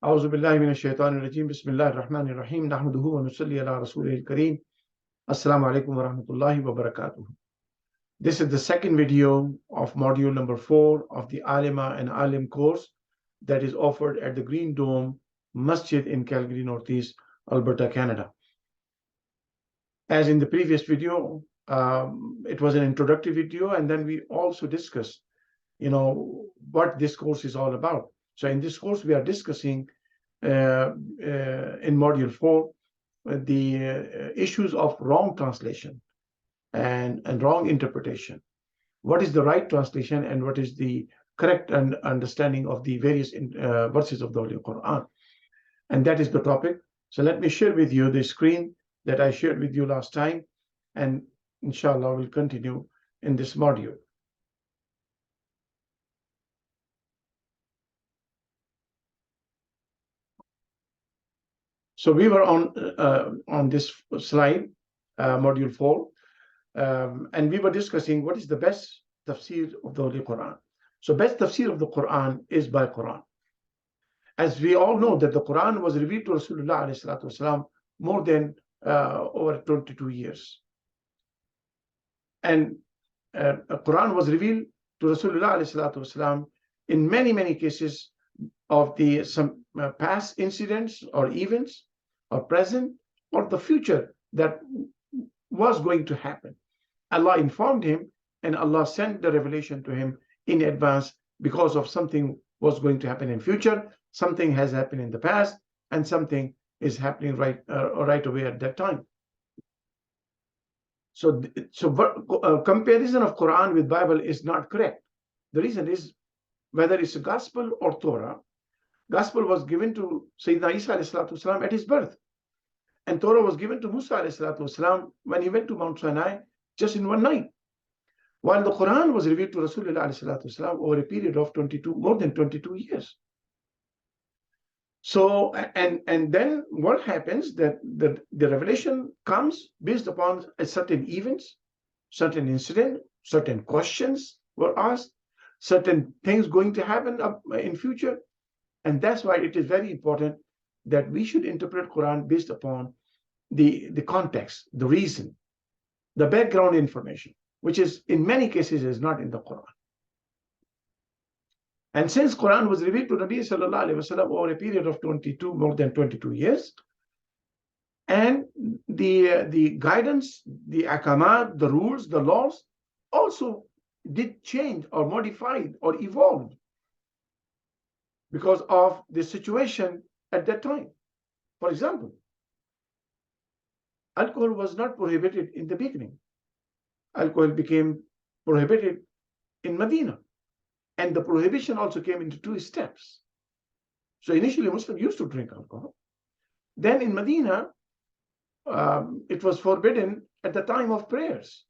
أعوذ بالله من الشيطان الرجيم بسم الله الرحمن الرحيم نحمده ونصلي على رسوله الكريم Assalamu alaikum wa rahmatullahi wa barakatuh. This is the second video of module number 4 of the Aalimah and AAlim course that is offered at the Green Dome Masjid in Calgary, Northeast Alberta, Canada. As in the previous video, it was an introductory video, and then we also discussed, what this course is all about. So in this course, we are discussing in module 4 the issues of wrong translation and wrong interpretation. What is the right translation and what is the correct understanding of the various verses of the Holy Quran? And that is the topic. So let me share with you the screen that I shared with you last time, and inshallah we'll continue in this module. So we were on this slide, module 4, and we were discussing what is the best tafsir of the Holy Quran. So best tafsir of the Quran is by Quran. As we all know that the Quran was revealed to Rasulullah ﷺ more than over 22 years. And Quran was revealed to Rasulullah ﷺ in many cases of some past incidents or events or present or the future that was going to happen. Allah informed him and Allah sent the revelation to him in advance because of something was going to happen in future, something has happened in the past, and something is happening right away at that time. So comparison of Quran with Bible is not correct. The reason is whether it's a gospel or Torah. Gospel was given to Sayyidina Isa ﷺ at his birth, and Torah was given to Musa ﷺ when he went to Mount Sinai just in one night, while the Quran was revealed to Rasulullah ﷺ over a period of more than 22 years. So and then what happens that the revelation comes based upon a certain events, certain incident, certain questions were asked, certain things going to happen in future. And that's why it is very important that we should interpret Quran based upon the context, the reason, the background information, which is in many cases is not in the Quran. And since Quran was revealed to Nabi sallallahu alaihi wasallam over a period of more than 22 years, and the guidance, the ahkamat, the rules, the laws also did change or modified or evolved because of the situation at that time. For example, alcohol was not prohibited in the beginning. Alcohol became prohibited in Medina. And the prohibition also came into 2 steps. So initially Muslims used to drink alcohol. Then in Medina, it was forbidden at the time of prayers.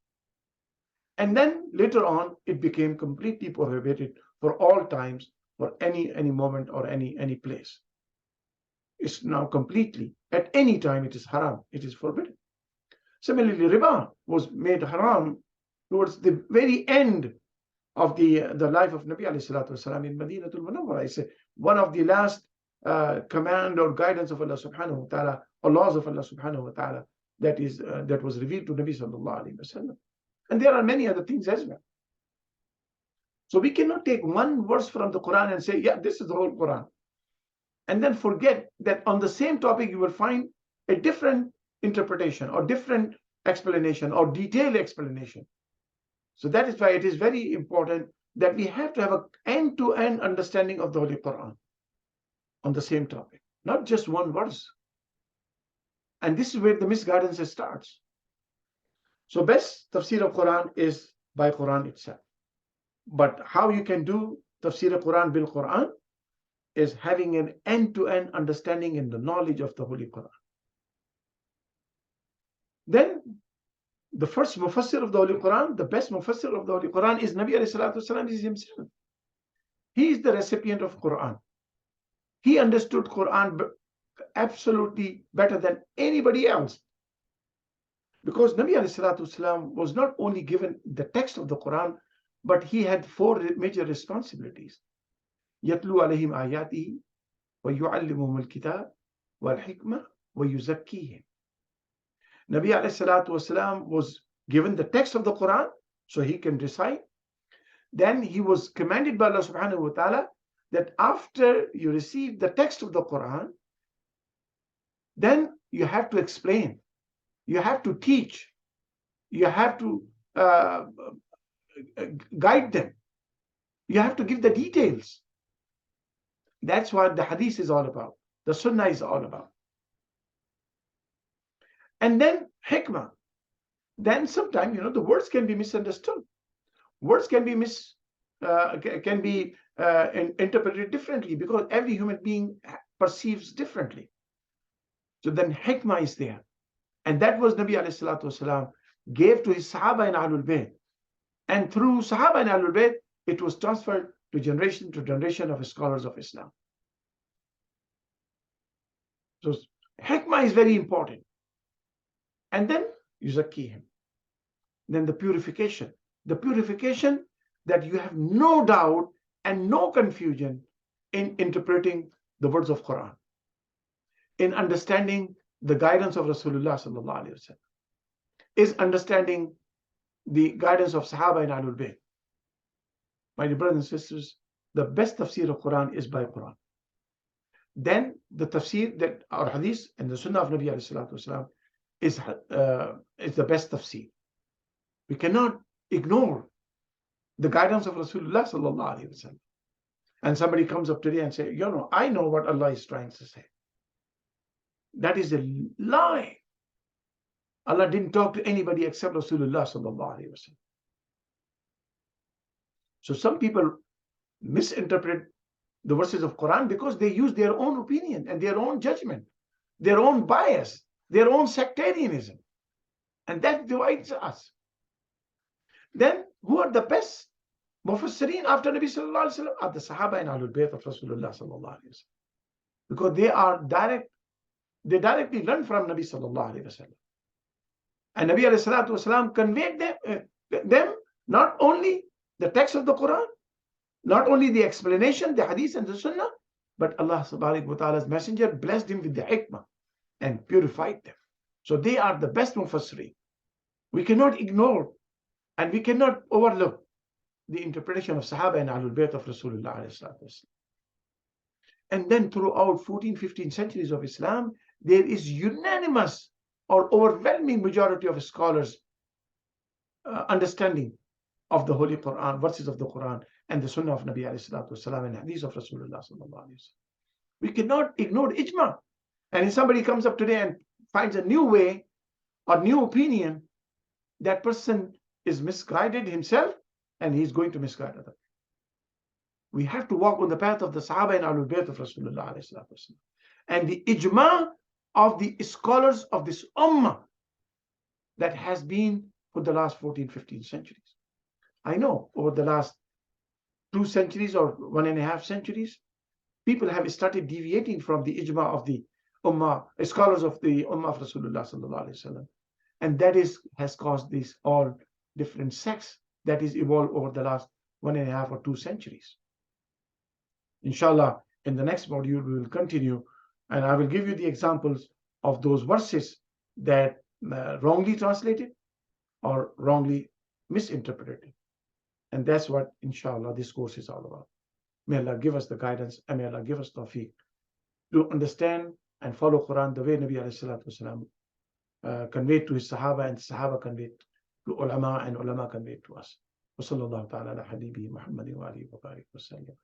And then later on, it became completely prohibited for all times, for any moment or any place. It's now completely, at any time it is haram, it is forbidden. Similarly, riba was made haram towards the very end of the life of Nabi alayhi salatu wasalam in Madinatul Munawwara. It's one of the last command or guidance of Allah subhanahu wa ta'ala, or laws of Allah subhanahu wa ta'ala that was revealed to Nabi sallallahu alayhi wasallam. And there are many other things as well. So we cannot take one verse from the Quran and say, yeah, this is the whole Quran, and then forget that on the same topic you will find a different interpretation or different explanation or detailed explanation. So that is why it is very important that we have to have an end-to-end understanding of the Holy Quran on the same topic, not just one verse. And this is where the misguidance starts. So best tafsir of Quran is by Quran itself. But how you can do tafsir of Quran bil Quran is having an end-to-end understanding and the knowledge of the Holy Quran. Then the first mufassir of the Holy Quran, the best mufassir of the Holy Quran is Nabi alayhi salatu wasalam, is himself. He is the recipient of Quran. He understood Quran absolutely better than anybody else. Because Nabi alayhi salatu wasalam was not only given the text of the Quran, but he had 4 major responsibilities. Yatlu alayhim ayatihi, وَيُعَلِّمُهُمُ الْكِتَابَ وَالْحِكْمَةَ وَيُزَكِّيهِمْ. Nabi alayhi salatu wasalam was given the text of the Quran so he can recite. Then he was commanded by Allah subhanahu wa ta'ala that after you receive the text of the Quran, then you have to explain, you have to teach, you have to guide them, you have to give the details. That's what the hadith is all about, the sunnah is all about. And then hikmah. Then sometimes, the words can be misunderstood. Words can be interpreted differently because every human being perceives differently. So then hikmah is there. And that was Nabi alayhi salatu wasalam gave to his Sahaba and Ahlul Bayt. And through Sahaba and Ahlul Bayt, it was transferred to generation of scholars of Islam. So hikmah is very important. And then yuzakkihim. Then the purification that you have no doubt and no confusion in interpreting the words of Quran, in understanding the guidance of Rasulullah sallallahu alaihi wasallam, is understanding the guidance of Sahaba and Ahlul Bayt. My dear brothers and sisters, the best tafsir of Quran is by Quran. Then the tafsir that our hadith and the sunnah of Nabi alayhi salatu wasalam is the best tafsir. We cannot ignore the guidance of Rasulullah sallallahu alaihi wasallam. And somebody comes up today and say, I know what Allah is trying to say. That is a lie. Allah didn't talk to anybody except Rasulullah sallallahu alaihi wasallam. So some people misinterpret the verses of Quran because they use their own opinion and their own judgment, their own bias, their own sectarianism. And that divides us. Then who are the best mufassirin after Nabi sallallahu alaihi wasallam? Are the Sahaba and Ahlul Bayt of Rasulullah sallallahu alaihi wasallam. Because they directly learn from Nabi sallallahu alaihi wasallam. And Nabi alayhi salatu wasalam conveyed them not only the text of the Quran, not only the explanation, the hadith and the sunnah, but Allah subhanahu wa ta'ala's messenger blessed him with the hikmah and purified them. So they are the best mufassirin. We cannot ignore and we cannot overlook the interpretation of Sahaba and Ahlul Bayt of Rasulullah alayhi salatu wasalam. And then throughout 14, 15 centuries of Islam, there is unanimous or overwhelming majority of scholars understanding of the Holy Quran, verses of the Quran, and the Sunnah of Nabi alayhi salatu wasalam and hadith of Rasulullah sallallahu alayhi wasallam. We cannot ignore ijma. And if somebody comes up today and finds a new way or new opinion, that person is misguided himself and he's going to misguide others. We have to walk on the path of the Sahaba and Ahlul Bayt of Rasulullah alayhi salatu wasalam. And the ijma of the scholars of this ummah that has been for the last 14, 15 centuries. I know over the last 2 centuries or 1.5 centuries, people have started deviating from the ijma of the ummah, scholars of the ummah of Rasulullah sallallahu alaihi wasallam, and that has caused these all different sects that is evolved over the last 1.5 or 2 centuries. Inshallah, in the next module we will continue, and I will give you the examples of those verses that wrongly translated or wrongly misinterpreted. And that's what, inshallah, this course is all about. May Allah give us the guidance and may Allah give us tawfiq to understand and follow Quran the way Nabi alayhi salatu wasalam conveyed to his Sahaba and Sahaba conveyed to ulama and ulama conveyed to us. Wa sallallahu ta'ala ala habibi Muhammadin wa alihi wa barik wa sallam.